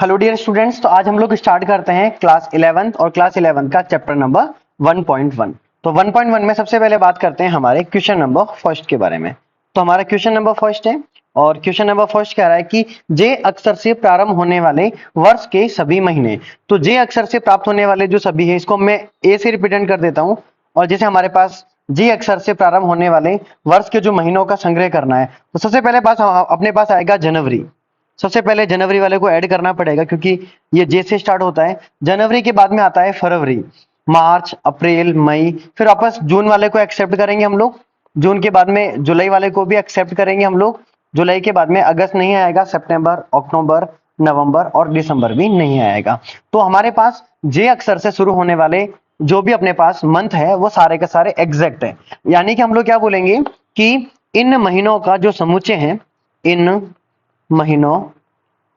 Hello dear students, तो आज हम लोग स्टार्ट करते हैं क्लास 11th और क्लास 11 का चैप्टर नंबर 1.1। तो 1.1 में सबसे पहले बात करते हैं हमारे क्वेश्चन नंबर फर्स्ट के बारे में। तो हमारा क्वेश्चन नंबर फर्स्ट है और क्वेश्चन नंबर फर्स्ट कह रहा है कि जे अक्षर से प्रारंभ होने वाले वर्ष के सभी महीने। तो जे अक्षर से प्राप्त होने वाले जो सभी है, इसको मैं ए से रिप्रेजेंट कर देता हूँ। और जैसे हमारे पास जे अक्षर से प्रारंभ होने वाले वर्ष के जो महीनों का संग्रह करना है, तो सबसे पहले पास अपने पास आएगा जनवरी। सबसे पहले जनवरी वाले को ऐड करना पड़ेगा क्योंकि ये जे से स्टार्ट होता है। जनवरी के बाद में आता है फरवरी, मार्च, अप्रैल, मई, फिर वापस जून वाले को एक्सेप्ट करेंगे हम लोग। जून के बाद में जुलाई वाले को भी एक्सेप्ट करेंगे हम लोग। जुलाई के बाद में अगस्त नहीं आएगा, सितंबर, अक्टूबर, नवंबर और दिसंबर भी नहीं आएगा। तो हमारे पास जे अक्षर से शुरू होने वाले जो भी अपने पास मंथ है वो सारे के सारे एग्जैक्ट है। यानी कि हम लोग क्या बोलेंगे कि इन महीनों का जो समुच्चय है, इन महीनों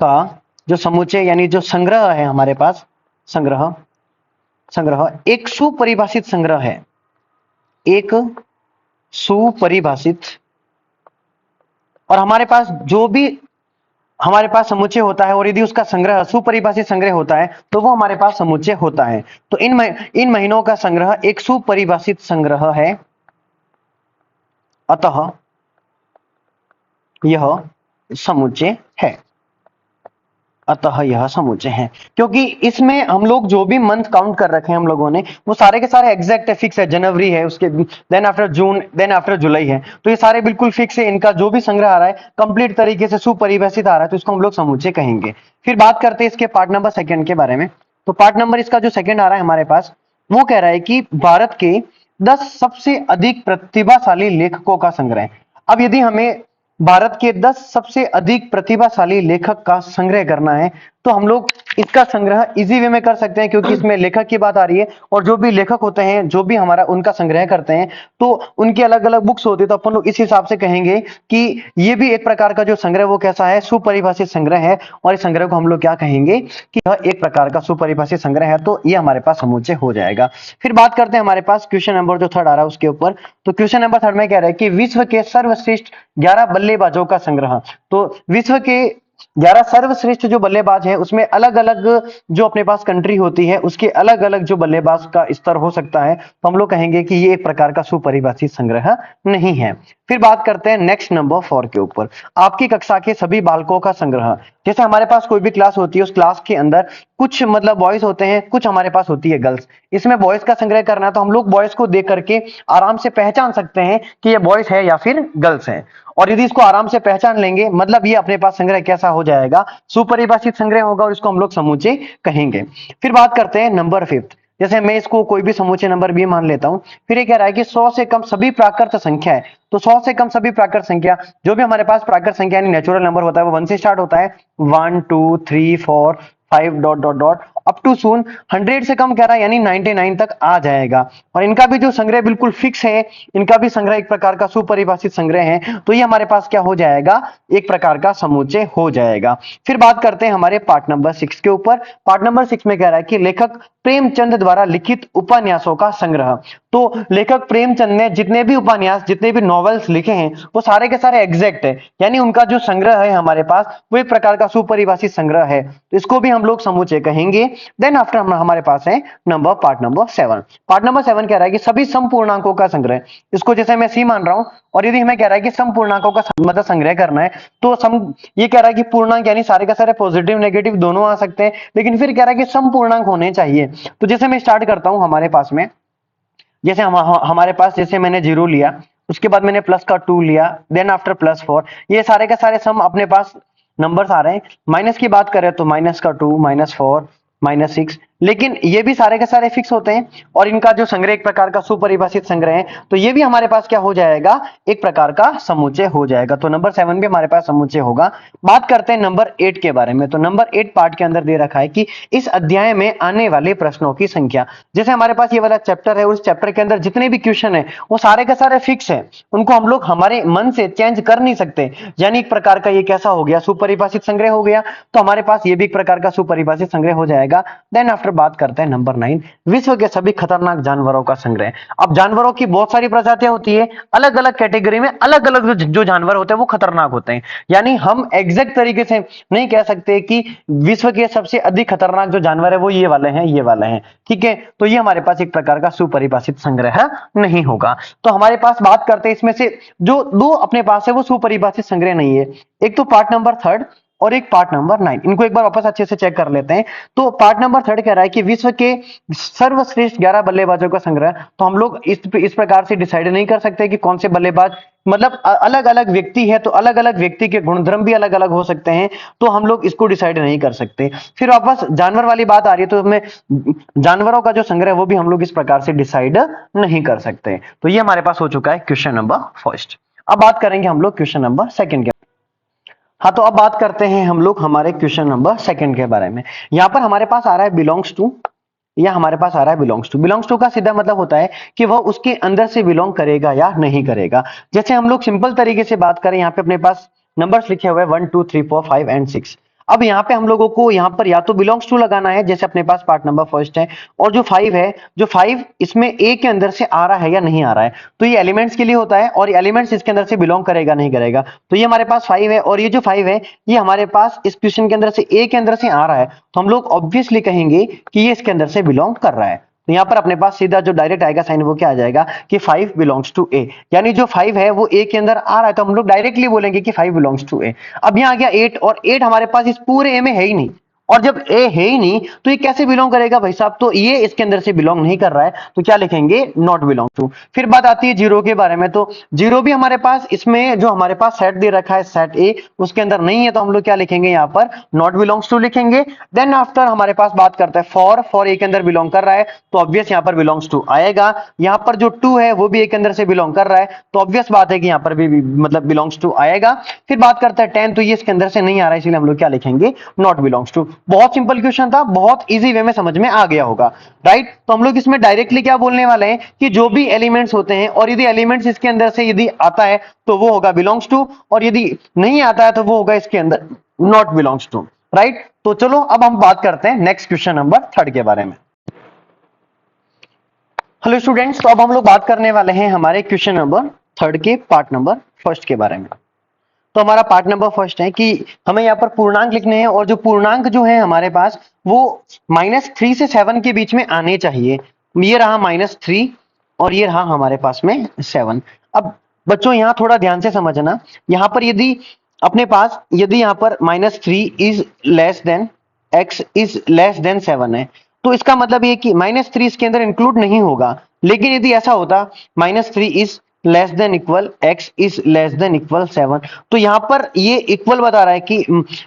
का जो समुच्चय यानी जो संग्रह है हमारे पास, संग्रह एक सुपरिभाषित संग्रह है। एक सुपरिभाषित, और हमारे पास जो भी हमारे पास समुच्चय होता है और यदि उसका संग्रह सुपरिभाषित संग्रह होता है तो वो हमारे पास समुच्चय होता है। तो इन महीनों का संग्रह एक सुपरिभाषित संग्रह है, अतः यह समुच्चय है। अतः यह समुच्चय है क्योंकि इसमें हम लोग जो भी मंथ काउंट कर रखे हैं हम लोगों ने वो सारे के सारे एग्जैक्ट है, फिक्स है। जनवरी है, उसके then after June, then after July है, तो ये सारे बिल्कुल फिक्स है। इनका जो भी संग्रह आ रहा है कंप्लीट तरीके से सुपरिभाषित आ रहा है, तो इसको हम लोग समुच्चय कहेंगे। फिर बात करते हैं इसके पार्ट नंबर सेकंड के बारे में। तो पार्ट नंबर इसका जो सेकंड आ रहा है हमारे पास, वो कह रहा है कि भारत के 10 सबसे अधिक प्रतिभाशाली लेखकों का संग्रह। अब यदि हमें भारत के 10 सबसे अधिक प्रतिभाशाली लेखक का संग्रह करना है तो हम लोग इसका संग्रह इजी वे में कर सकते हैं क्योंकि इसमें लेखक की बात आ रही है और जो भी लेखक होते हैं जो भी हमारा उनका संग्रह करते हैं तो उनकी अलग अलग बुक्स होती है। तो अपन लोग इस हिसाब से कहेंगे कि ये भी एक प्रकार का जो संग्रह वो कैसा है, सुपरिभाषित संग्रह है। और इस संग्रह को हम लोग क्या कहेंगे कि यह एक प्रकार का सुपरिभाषित संग्रह है। तो ये हमारे पास समुच्चय हो जाएगा। फिर बात करते हैं हमारे पास क्वेश्चन नंबर जो थर्ड आ रहा है उसके ऊपर। तो क्वेश्चन नंबर थर्ड में कह रहा है कि विश्व के सर्वश्रेष्ठ 11 बल्लेबाजों का संग्रह। तो विश्व के 11 सर्वश्रेष्ठ जो बल्लेबाज हैं उसमें अलग अलग जो अपने पास कंट्री होती है उसके अलग अलग जो बल्लेबाज का स्तर हो सकता है, तो हम लोग कहेंगे कि ये एक प्रकार का सुपरिभाषित संग्रह नहीं है। फिर बात करते हैं नेक्स्ट नंबर 4 के ऊपर, आपकी कक्षा के सभी बालकों का संग्रह। जैसे हमारे पास कोई भी क्लास होती है, उस क्लास के अंदर कुछ मतलब बॉयज होते हैं, कुछ हमारे पास होती है गर्ल्स। इसमें बॉयज का संग्रह करना है तो हम लोग बॉयज को देख करके आराम से पहचान सकते हैं कि ये बॉयज है या फिर गर्ल्स है। और यदि इसको आराम से पहचान लेंगे मतलब ये अपने पास संग्रह कैसा हो जाएगा, सुपरिभाषित संग्रह होगा और इसको हम लोग समुच्चय कहेंगे। फिर बात करते हैं नंबर 5। जैसे मैं इसको कोई भी समुच्चय नंबर भी मान लेता हूं। फिर ये कह रहा है कि 100 से कम सभी प्राकृत संख्या है। तो 100 से कम सभी प्राकृत संख्या, जो भी हमारे पास प्राकृत संख्या यानी नेचुरल नंबर होता है वो 1 से स्टार्ट होता है। 1 2 3 4 5 dot dot dot up too soon 100 से कम कह रहा है यानी 99 तक आ जाएगा। और इनका भी जो संग्रह बिल्कुल फिक्स है, इनका भी संग्रह एक प्रकार का सुपरिभाषित संग्रह है। तो ये हमारे पास क्या हो जाएगा, एक प्रकार का समुच्चय हो जाएगा। फिर बात करते हैं हमारे पार्ट नंबर 6 के ऊपर। पार्ट नंबर 6 में कह रहा है कि लेखक प्रेमचंद द्वारा लिखित उपन्यासों का संग्रह। तो लेखक प्रेमचंद ने जितने भी उपन्यास, जितने भी नॉवेल्स लिखे हैं वो सारे के सारे एग्जैक्ट है, यानी उनका जो संग्रह है हमारे पास वो एक प्रकार का सुपरिभाषित संग्रह है। तो इसको भी हम लोग समुच्चय कहेंगे। देन आफ्टर हमारे पास है पार्ट नंबर 7। पार्ट नंबर 7 कह रहा है कि सभी संपूर्णांकों का संग्रह। इसको जैसे मैं सी मान रहा हूं और यदि हमें कह रहा है कि संपूर्णांकों का मतलब संग्रह करना है तो ये कह रहा है कि पूर्णांक यानी सारे का सारे पॉजिटिव नेगेटिव दोनों आ सकते हैं, लेकिन फिर कह रहा है कि संपूर्णांक होने चाहिए। तो जैसे मैं स्टार्ट करता हूं हमारे पास में, जैसे हमारे पास जैसे मैंने 0 लिया, उसके बाद मैंने प्लस का 2 लिया, देन आफ्टर प्लस 4, ये सारे के सारे सम अपने पास नंबर्स आ रहे हैं। माइनस की बात करें तो माइनस का 2, -4, -6, लेकिन ये भी सारे के सारे फिक्स होते हैं और इनका जो संग्रह एक प्रकार का सुपरिभाषित संग्रह है। तो ये भी हमारे पास क्या हो जाएगा, एक प्रकार का समुच्चय हो जाएगा। तो नंबर 7 भी हमारे पास समुच्चय होगा। बात करते हैं नंबर 8 के बारे में। तो नंबर 8 पार्ट के अंदर दे रखा है कि इस अध्याय में आने वाले प्रश्नों की संख्या। जैसे हमारे पास ये वाला चैप्टर है, उस चैप्टर के अंदर जितने भी क्वेश्चन है वो सारे के सारे फिक्स है, उनको हम लोग हमारे मन से चेंज कर नहीं सकते। यानी एक प्रकार का ये कैसा हो गया, सुपरिभाषित संग्रह हो गया। तो हमारे पास ये भी एक प्रकार का सुपरिभाषित संग्रह हो जाएगा। देन आफ्टर आफ्टर बात करते हैं नंबर 9, विश्व के सभी खतरनाक जानवरों का संग्रह। अब जानवरों की बहुत सारी प्रजातियां होती है, अलग अलग कैटेगरी में अलग अलग जो जानवर होते हैं वो खतरनाक होते हैं। यानी हम एग्जैक्ट तरीके से नहीं कह सकते कि विश्व के सबसे अधिक खतरनाक जो जानवर है वो ये वाले हैं, ये वाले हैं, ठीक है। तो ये हमारे पास एक प्रकार का सुपरिभाषित संग्रह नहीं होगा। तो हमारे पास बात करते हैं इसमें से जो दो अपने पास है वो सुपरिभाषित संग्रह नहीं है, एक तो पार्ट नंबर 3 और एक पार्ट नंबर 9। इनको एक बार वापस अच्छे से चेक कर लेते हैं। तो पार्ट नंबर 3 कह रहा है कि विश्व के सर्वश्रेष्ठ 11 बल्लेबाजों का संग्रह। तो हम लोग इस प्रकार से डिसाइड नहीं कर सकते कि कौन से बल्लेबाज, मतलब अलग अलग व्यक्ति है तो अलग अलग व्यक्ति के गुणधर्म भी अलग अलग हो सकते हैं, तो हम लोग इसको डिसाइड नहीं कर सकते। फिर वापस जानवर वाली बात आ रही है, तो हमें जानवरों का जो संग्रह वो भी हम लोग इस प्रकार से डिसाइड नहीं कर सकते। तो ये हमारे पास हो चुका है क्वेश्चन नंबर फर्स्ट। अब बात करेंगे हम लोग क्वेश्चन नंबर सेकंड के। हाँ, तो अब बात करते हैं हम लोग हमारे क्वेश्चन नंबर सेकंड के बारे में। यहां पर हमारे पास आ रहा है बिलोंग्स टू, या हमारे पास आ रहा है बिलोंग्स टू। बिलोंग्स टू का सीधा मतलब होता है कि वह उसके अंदर से बिलोंग करेगा या नहीं करेगा। जैसे हम लोग सिंपल तरीके से बात करें, यहाँ पे अपने पास नंबर्स लिखे हुए हैं 1 2 3 4 5 एंड 6। अब यहाँ पे हम लोगों को यहाँ पर या तो बिलोंग्स टू लगाना है, जैसे अपने पास पार्ट नंबर फर्स्ट है, और जो 5 है, जो 5 इसमें ए के अंदर से आ रहा है या नहीं आ रहा है। तो ये एलिमेंट्स के लिए होता है, और एलिमेंट्स इसके अंदर से बिलोंग करेगा नहीं करेगा। तो ये हमारे पास 5 है, और ये जो 5 है ये हमारे पास इस क्वेश्चन के अंदर से ए के अंदर से आ रहा है, तो हम लोग ऑब्वियसली कहेंगे कि ये इसके अंदर से बिलोंग कर रहा है। तो यहाँ पर अपने पास सीधा जो डायरेक्ट आएगा साइन वो क्या आ जाएगा कि 5 बिलोंग्स टू ए। यानी जो 5 है वो ए के अंदर आ रहा है, तो हम लोग डायरेक्टली बोलेंगे कि 5 बिलोंग्स टू ए। अब यहाँ आ गया 8, और 8 हमारे पास इस पूरे ए में है ही नहीं, और जब ए है ही नहीं तो ये कैसे बिलोंग करेगा भाई साहब? तो ये इसके अंदर से बिलोंग नहीं कर रहा है, तो क्या लिखेंगे? Not belong to. फिर बात आती है जीरो के बारे में। तो जीरो भी हमारे पास इसमें जो हमारे पास सेट दे रखा है सेट ए, उसके अंदर नहीं है, तो हम लोग क्या लिखेंगे यहाँ पर? नॉट बिलोंग्स टू लिखेंगे। देन आफ्टर हमारे पास बात करता है फॉर ए के अंदर बिलोंग कर रहा है, तो ऑब्वियस यहाँ पर बिलोंग्स टू आएगा। यहाँ पर जो टू है वो भी ए के अंदर से बिलोंग कर रहा है, तो ऑब्वियस बात है कि यहाँ पर भी मतलब बिलोंग्स टू आएगा। फिर बात करता है 10, तो ये इसके अंदर से नहीं आ रहा है, इसलिए हम लोग क्या लिखेंगे? Not belongs to. बहुत सिंपल क्वेश्चन था, बहुत इजी वे में समझ में आ गया होगा, राइट? तो हम लोग इसमें डायरेक्टली क्या बोलने वाले हैं कि जो भी एलिमेंट्स होते हैं, और यदि एलिमेंट्स इसके अंदर से यदि आता है तो वो होगा बिलोंग्स टू, और यदि नहीं आता है तो वो होगा इसके अंदर नॉट बिलोंग्स टू, राइट? तो चलो अब हम बात करते हैं नेक्स्ट क्वेश्चन नंबर 3 के बारे में। हेलो स्टूडेंट्स, तो अब हम लोग बात करने वाले हैं हमारे क्वेश्चन नंबर 3 के पार्ट नंबर फर्स्ट के बारे में। तो हमारा पार्ट नंबर फर्स्ट है कि हमें यहाँ पर पूर्णांक लिखने हैं, और जो पूर्णांक जो है हमारे पास वो -3 से 7 के बीच में आने चाहिए। ये रहा -3 और ये रहा हमारे पास में 7। अब बच्चों यहाँ थोड़ा ध्यान से समझना, यहाँ पर यदि अपने पास यदि यहाँ पर -3 is less than x is less than 7 है, तो इसका मतलब ये कि -3 इसके अंदर इंक्लूड नहीं होगा। लेकिन यदि ऐसा होता -3 is less than equal x is less than equal 7, तो यहाँ पर ये इक्वल बता रहा है कि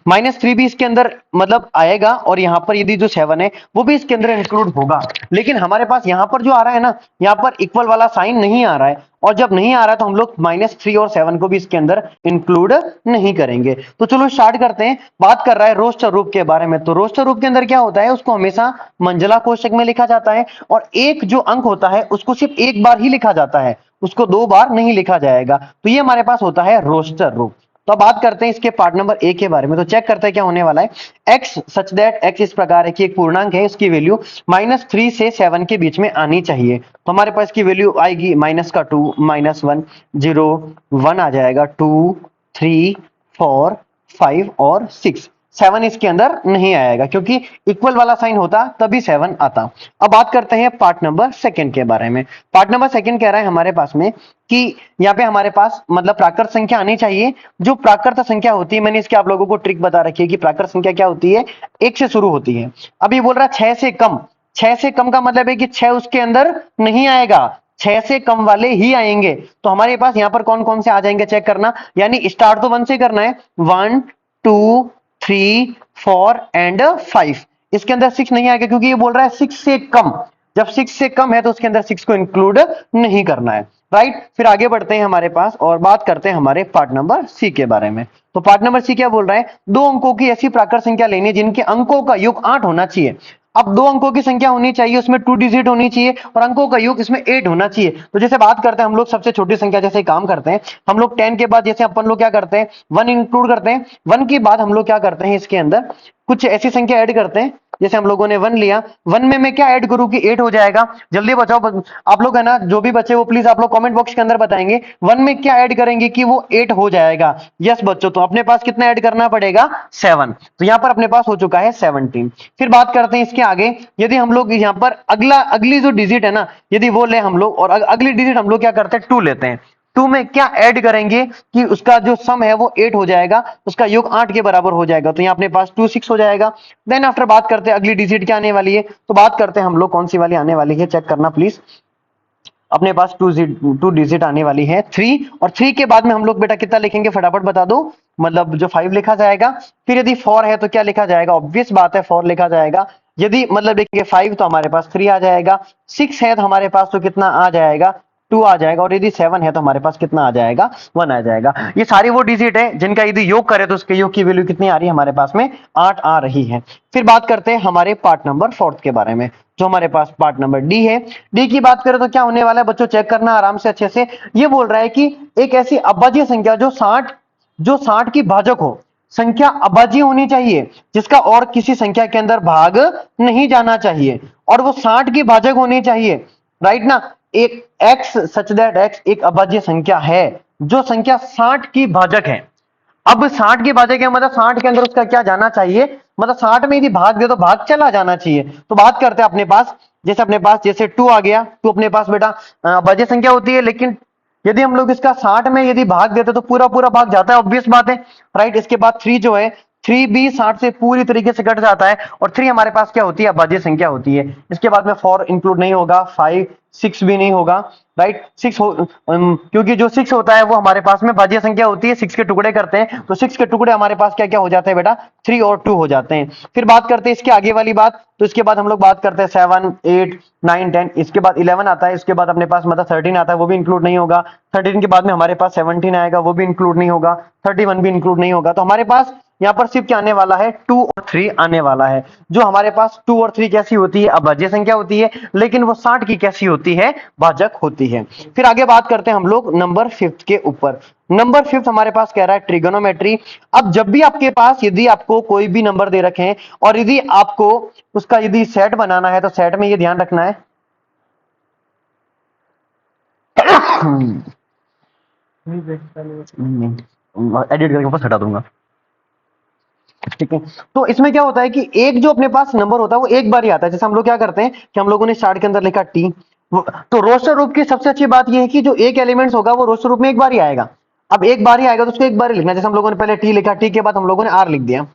-3 भी इसके अंदर मतलब आएगा, और यहाँ पर यदि जो 7 है वो भी इसके अंदर इंक्लूड होगा। लेकिन हमारे पास यहाँ पर जो आ रहा है ना, यहाँ पर इक्वल वाला साइन नहीं आ रहा है, और जब नहीं आ रहा तो हम लोग -3 और 7 को भी इसके अंदर इंक्लूड नहीं करेंगे। तो चलो स्टार्ट करते हैं। बात कर रहा है रोस्टर रूप के बारे में। तो रोस्टर रूप के अंदर क्या होता है, उसको हमेशा मंझला कोष्ठक में लिखा जाता है, और एक जो अंक होता है उसको सिर्फ एक बार ही लिखा जाता है, उसको 2 बार नहीं लिखा जाएगा। तो ये हमारे पास होता है रोस्टर रूप। तो अब बात करते हैं इसके पार्ट नंबर ए के बारे में। तो चेक करते हैं क्या होने वाला है। x सच दैट x इस प्रकार है कि एक पूर्णांक है, इसकी वैल्यू -3 से 7 के बीच में आनी चाहिए। तो हमारे पास की वैल्यू आएगी -2 -1 0 1 आ जाएगा, 2 3 4 5 और 6। 7 इसके अंदर नहीं आएगा, क्योंकि इक्वल वाला साइन होता तभी 7 आता। अब बात करते हैं पार्ट नंबर सेकंड के बारे में। पार्ट नंबर सेकंड कह रहा है हमारे पास में कि यहाँ पे हमारे पास मतलब प्राकृत संख्या आनी चाहिए। जो प्राकृत संख्या होती है, मैंने इसके आप लोगों को ट्रिक बता रखी है कि प्राकृत संख्या क्या होती है, 1 से शुरू होती है। अब ये बोल रहा है 6 से कम। 6 से कम का मतलब है कि 6 उसके अंदर नहीं आएगा, 6 से कम वाले ही आएंगे। तो हमारे पास यहाँ पर कौन कौन से आ जाएंगे चेक करना। यानी स्टार्ट तो 1 से करना है, 1 2 3 4 एंड 5। इसके अंदर 6 नहीं आएगा, क्योंकि ये बोल रहा है 6 से कम। जब 6 से कम है तो उसके अंदर 6 को इंक्लूड नहीं करना है, राइट? फिर आगे बढ़ते हैं हमारे पास और बात करते हैं हमारे पार्ट नंबर सी के बारे में। तो पार्ट नंबर सी क्या बोल रहा है, 2 अंकों की ऐसी प्राकृत संख्या लेनी है जिनके अंकों का योग 8 होना चाहिए। अब 2 अंकों की संख्या होनी चाहिए, उसमें 2 डिजिट होनी चाहिए, और अंकों का योग इसमें 8 होना चाहिए। तो जैसे बात करते हैं हम लोग सबसे छोटी संख्या जैसे काम करते हैं, हम लोग 10 के बाद जैसे अपन लोग क्या करते हैं 1 इंक्लूड करते हैं, 1 के बाद हम लोग क्या करते हैं इसके अंदर कुछ ऐसी संख्या ऐड करते हैं जैसे हम लोगों ने 1 लिया, 1 में मैं क्या ऐड करूं कि 8 हो जाएगा। जल्दी बताओ आप लोग, है ना, जो भी बच्चे वो प्लीज आप लोग कमेंट बॉक्स के अंदर बताएंगे 1 में क्या ऐड करेंगे कि वो 8 हो जाएगा। यस बच्चों, तो अपने पास कितना ऐड करना पड़ेगा 7, तो यहां पर अपने पास हो चुका है 17। फिर बात करते हैं इसके आगे, यदि हम लोग यहां पर अगली जो डिजिट है ना, यदि वो ले हम लोग और अगली डिजिट हम लोग क्या करते हैं 2 लेते हैं। 2 में क्या ऐड करेंगे कि उसका जो सम है वो 8 हो जाएगा, उसका योग 8 के बराबर हो जाएगा, तो यहाँ अपने पास 2 6 हो जाएगा। देन आफ्टर बात करते हैं अगली डिजिट क्या आने वाली है, तो बात करते हैं हम लोग कौन सी वाली आने वाली है, चेक करना प्लीज। अपने पास 2 डिजिट आने वाली है 3, और 3 के बाद में हम लोग बेटा कितना लिखेंगे फटाफट बता दो, मतलब जो 5 लिखा जाएगा। फिर यदि 4 है तो क्या लिखा जाएगा, ऑब्वियस बात है 4 लिखा जाएगा। यदि मतलब देखेंगे 5 तो हमारे पास 3 आ जाएगा, 6 है तो हमारे पास तो कितना आ जाएगा 2 आ जाएगा, और यदि 7 है तो हमारे पास कितना आ जाएगा 1 आ जाएगा। ये सारी वो डिजिट है जिनका यदि योग करें तो उसके योग की वैल्यू कितनी आ रही है हमारे पास में 8 आ रही है। फिर बात करते हैं हमारे पार्ट नंबर 4 के बारे में, जो हमारे पास पार्ट नंबर डी है। डी की बात करें तो क्या होने वाला है बच्चों, चेक करना आराम से अच्छे से। ये बोल रहा है कि एक ऐसी अभाज्य संख्या जो 60 की भाजक हो, संख्या अभाज्य होनी चाहिए जिसका और किसी संख्या के अंदर भाग नहीं जाना चाहिए, और वो 60 की भाजक होनी चाहिए, राइट ना। एक x सच दैट x एक अभाज्य संख्या है जो संख्या 60 की भाजक है। अब 60 की भाजक है मतलब 60 के अंदर उसका क्या जाना चाहिए, मतलब 60 में यदि भाग दे तो भाग चला जाना चाहिए। तो बात करते हैं अपने पास, जैसे 2 आ गया, 2 अपने पास बेटा भाज्य संख्या होती है, लेकिन यदि हम लोग इसका 60 में यदि भाग देते तो पूरा पूरा भाग जाता है, ऑब्वियस बात है, राइट। इसके बाद 3 जो है 3 भी 60 से पूरी तरीके से कट जाता है, और 3 हमारे पास क्या होती है अभाज्य संख्या होती है। इसके बाद में 4 इंक्लूड नहीं होगा, 5 6 भी नहीं होगा, राइट। क्योंकि जो 6 होता है वो हमारे पास में भाज्य संख्या होती है, 6 के टुकड़े करते हैं तो 6 के टुकड़े हमारे पास क्या क्या हो जाते हैं बेटा 3 और 2 हो जाते हैं। फिर बात करते हैं इसके आगे वाली बात, तो इसके बाद हम लोग बात करते हैं 7 8 9 10, इसके बाद 11 आता है, इसके बाद अपने पास मतलब 13 आता है, वो भी इंक्लूड नहीं होगा। 13 के बाद में हमारे पास 17 आएगा, वो भी इंक्लूड नहीं होगा। 31 भी इंक्लूड नहीं होगा। तो हमारे पास यहाँ पर सिर्फ क्या आने वाला है 2 और 3 आने वाला है। जो हमारे पास 2 और 3 कैसी होती है अभाज्य संख्या होती है, लेकिन वो 60 की कैसी होती है भाजक होती है। फिर आगे बात करते हैं हम लोग नंबर 5 के ऊपर। नंबर 5 हमारे पास कह रहा है ट्रिगोनोमेट्री। अब जब भी आपके पास यदि आपको कोई भी नंबर दे रखे हैं और यदि आपको उसका यदि सेट बनाना है तो सेट में ये ध्यान रखना है एडिट करके वापस हटा दूंगा, ठीक है। तो इसमें क्या होता है कि एक जो अपने पास नंबर होता है वो एक बार ही आता है। जैसे हम लोग क्या करते हैं कि हम लोगों ने स्टार्ट के अंदर लिखा टी, तो रोस्टर रूप की सबसे अच्छी बात यह है कि जो एक एलिमेंट्स होगा वो रोस्टर रूप में एक बार ही आएगा। अब एक बार ही आएगा तो उसको एक बार ही लिखना। जैसे हम लोगों ने पहले टी लिखा, टी के बाद हम लोगों ने आर लिख दिया,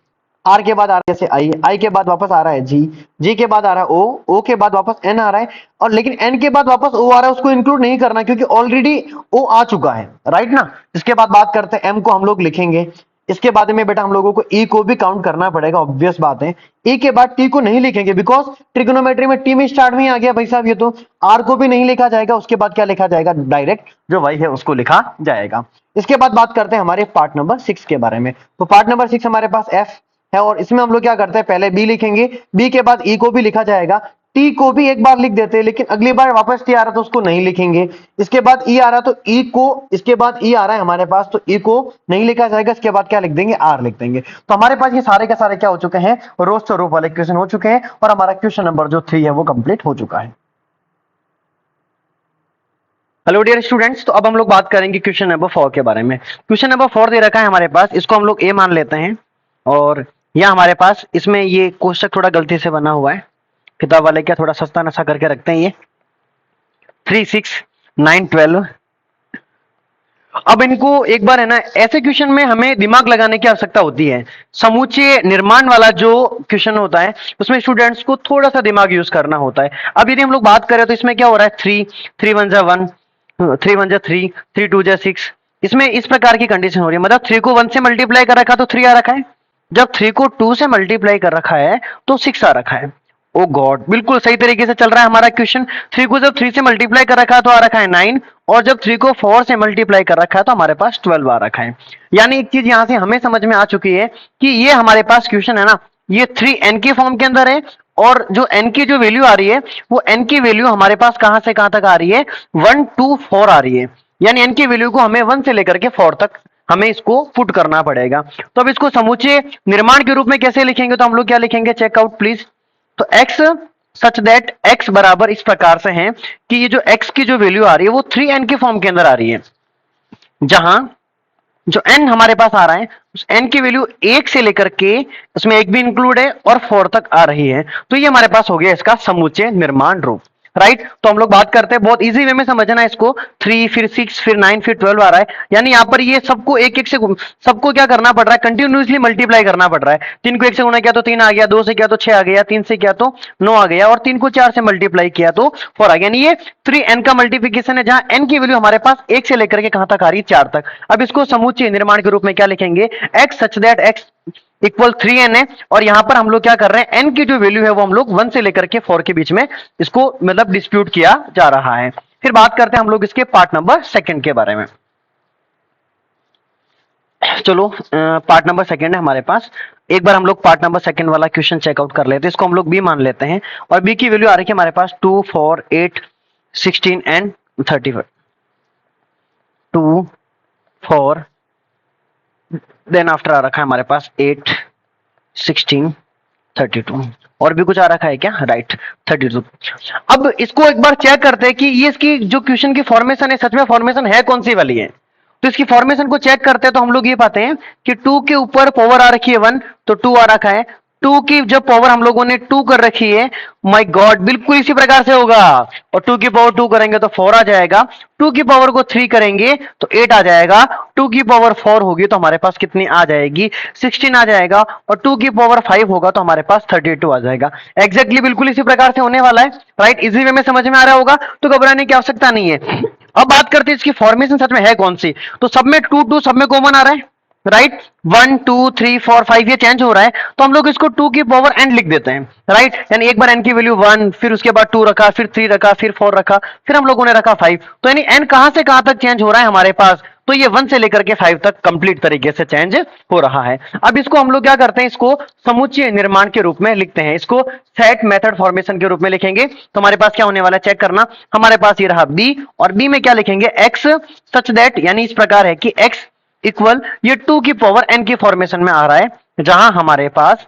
आर के बाद आ रहा है जैसे आई के बाद वापस आ रहा है जी, जी के बाद आ रहा है ओ के बाद वापस एन आ रहा है, और लेकिन एन के बाद वापस ओ आ रहा है, उसको इंक्लूड नहीं करना क्योंकि ऑलरेडी ओ आ चुका है, राइट ना। इसके बाद बात करते हैं एम को हम लोग लिखेंगे। इसके बाद में बेटा हम लोगों को ई को भी काउंट करना पड़ेगा, ऑब्वियस बात है। ई के बाद टी को नहीं लिखेंगे बिकॉज ट्रिगोनोमेट्री में टी में स्टार्ट में आ गया भाई साहब, ये तो आर को भी नहीं लिखा जाएगा। उसके बाद क्या लिखा जाएगा, डायरेक्ट जो वाई है उसको लिखा जाएगा। इसके बाद बात करते हैं हमारे पार्ट नंबर 6 के बारे में। तो पार्ट नंबर 6 हमारे पास एफ है, और इसमें हम लोग क्या करते हैं पहले बी लिखेंगे, बी के बाद ई को भी लिखा जाएगा, टी को भी एक बार लिख देते हैं, लेकिन अगली बार वापस टी आ रहा तो उसको नहीं लिखेंगे। इसके बाद ई आ रहा तो ई को, इसके बाद ई आ रहा है हमारे पास तो ई को नहीं लिखा जाएगा। इसके बाद क्या लिख देंगे, आर लिख देंगे। तो हमारे पास ये सारे के सारे क्या हो चुके हैं, रोज स्वरूप वाले क्वेश्चन हो चुके हैं, और हमारा क्वेश्चन नंबर जो 3 है वो कंप्लीट हो चुका है। हेलो डियर स्टूडेंट्स, तो अब हम लोग बात करेंगे क्वेश्चन नंबर 4 के बारे में। क्वेश्चन नंबर 4 दे रखा है हमारे पास, इसको हम लोग ए मान लेते हैं, और यह हमारे पास इसमें ये कोष्टक थोड़ा गलती से बना हुआ है, किताब वाले क्या थोड़ा सस्ता नशा करके रखते हैं ये 3 6 9 12। अब इनको एक बार है ना, ऐसे क्वेश्चन में हमें दिमाग लगाने की आवश्यकता होती है। समूचे निर्माण वाला जो क्वेश्चन होता है उसमें स्टूडेंट्स को थोड़ा सा दिमाग यूज करना होता है। अब यदि हम लोग बात करें तो इसमें क्या हो रहा है 3 1 1 3 1 3 3 2 6, इसमें इस प्रकार की कंडीशन हो रही है, मतलब 3 को 1 से मल्टीप्लाई कर रखा तो 3 आ रखा है, जब 3 को 2 से मल्टीप्लाई कर रखा है तो 6 आ रखा है। ओ गॉड, बिल्कुल सही तरीके से चल रहा है हमारा क्वेश्चन। 3 को जब 3 से मल्टीप्लाई कर रखा है तो आ रखा है 9, और जब 3 को 4 से मल्टीप्लाई कर रखा है तो हमारे पास 12 आ रखा है। यानी एक चीज यहां से हमें समझ में आ चुकी है कि ये हमारे पास क्वेश्चन है ना, ये 3n के फॉर्म के अंदर है, और जो n की जो वैल्यू आ रही है वो n की वैल्यू हमारे पास कहां से कहां तक आ रही है, 1 2 4 आ रही है। यानी n की वैल्यू को हमें 1 से लेकर के 4 तक हमें इसको पुट करना पड़ेगा। तो अब इसको समूचे निर्माण के रूप में कैसे लिखेंगे, तो हम लोग क्या लिखेंगे, चेकआउट प्लीज। तो x सच दैट x बराबर इस प्रकार से है कि ये जो x की जो वैल्यू आ रही है वो 3n के फॉर्म के अंदर आ रही है, जहां जो n हमारे पास आ रहा है उस n की वैल्यू 1 से लेकर के, उसमें 1 भी इंक्लूड है, और 4 तक आ रही है। तो ये हमारे पास हो गया इसका समुच्चय निर्माण रूप। राइट, तो हम लोग बात करते हैं, बहुत इजी वे में समझना है इसको। 3 फिर 6 फिर 9 फिर 12 आ रहा है, यानी यहाँ पर ये सबको एक एक से सबको क्या करना पड़ रहा है, कंटिन्यूसली मल्टीप्लाई करना पड़ रहा है। 3 को 1 से गुणा किया तो 3 आ गया, 2 से किया तो 6 आ गया, 3 से किया तो 9 आ गया, और 3 को 4 से मल्टीप्लाई किया तो 4 आ गया। यानी ये 3n का मल्टीप्लिकेशन है, जहां n की वैल्यू हमारे पास 1 से लेकर के कहां तक आ रही है, 4 तक। अब इसको समुच्चय निर्माण के रूप में क्या लिखेंगे, x such that x equal 3n है, और यहां पर हम लोग क्या कर रहे हैं, n की जो वैल्यू है वो हम लोग 1 से लेकर के 4 के बीच में इसको मतलब डिस्प्यूट किया जा रहा है। फिर बात करते हैं हम लोग इसके पार्ट नंबर सेकंड के बारे में। चलो पार्ट नंबर सेकंड है हमारे पास। एक बार हम लोग पार्ट नंबर सेकंड वाला क्वेश्चन चेकआउट कर लेते हैं। इसको हम लोग बी मान लेते हैं, और बी की वैल्यू आ रही है हमारे पास 2 4 8 16 एंड 35। 2 4 देन आफ्टर आ रखा है हमारे पास 8 16 32, और भी कुछ आ रखा है क्या, राइट 32। अब इसको एक बार चेक करते हैं कि ये इसकी जो क्वेश्चन की फॉर्मेशन है सच में फॉर्मेशन है कौन सी वाली है। तो इसकी फॉर्मेशन को चेक करते हैं तो हम लोग ये पाते हैं कि 2 के ऊपर पावर आ रखी है 1, तो 2 आ रखा है। 2 की जब पावर हम लोगों ने 2 कर रखी है, माय गॉड बिल्कुल इसी प्रकार से होगा, और 2 की पावर 2 करेंगे तो 4 आ जाएगा, 2 की पावर को 3 करेंगे तो 8 आ जाएगा, 2 की पावर 4 होगी तो हमारे पास कितनी आ जाएगी, 16 आ जाएगा, और 2 की पावर 5 होगा तो हमारे पास 32 आ जाएगा। एग्जैक्टली बिल्कुल इसी प्रकार से होने वाला है। राइट, इजी वे में समझ में आ रहा होगा, तो घबराने की आवश्यकता नहीं है। अब बात करते हैं इसकी फॉर्मेशन सच में है कौन सी। तो सब में 2 2 सब में कॉमन आ रहा है, राइट 1 2 3 4 5 ये चेंज हो रहा है, तो हम लोग इसको 2 की पावर n लिख देते हैं। राइट, यानी एक बार n की वैल्यू 1, फिर उसके बाद 2 रखा, फिर 3 रखा, फिर 4 रखा, फिर हम लोगों ने रखा 5। तो यानी n कहां से कहां तक चेंज हो रहा है हमारे पास, तो ये 1 से लेकर के 5 तक कंप्लीट तरीके से चेंज हो रहा है। अब इसको हम लोग क्या करते हैं, इसको समुच्चय निर्माण के रूप में लिखते हैं, इसको सेट मेथड फॉर्मेशन के रूप में लिखेंगे। तो हमारे पास क्या होने वाला है, चेक करना, हमारे पास ये रहा b, और b में क्या लिखेंगे, x सच दैट, यानी इस प्रकार है कि x इक्वल ये 2 की पावर n की फॉर्मेशन में आ रहा है, जहां हमारे पास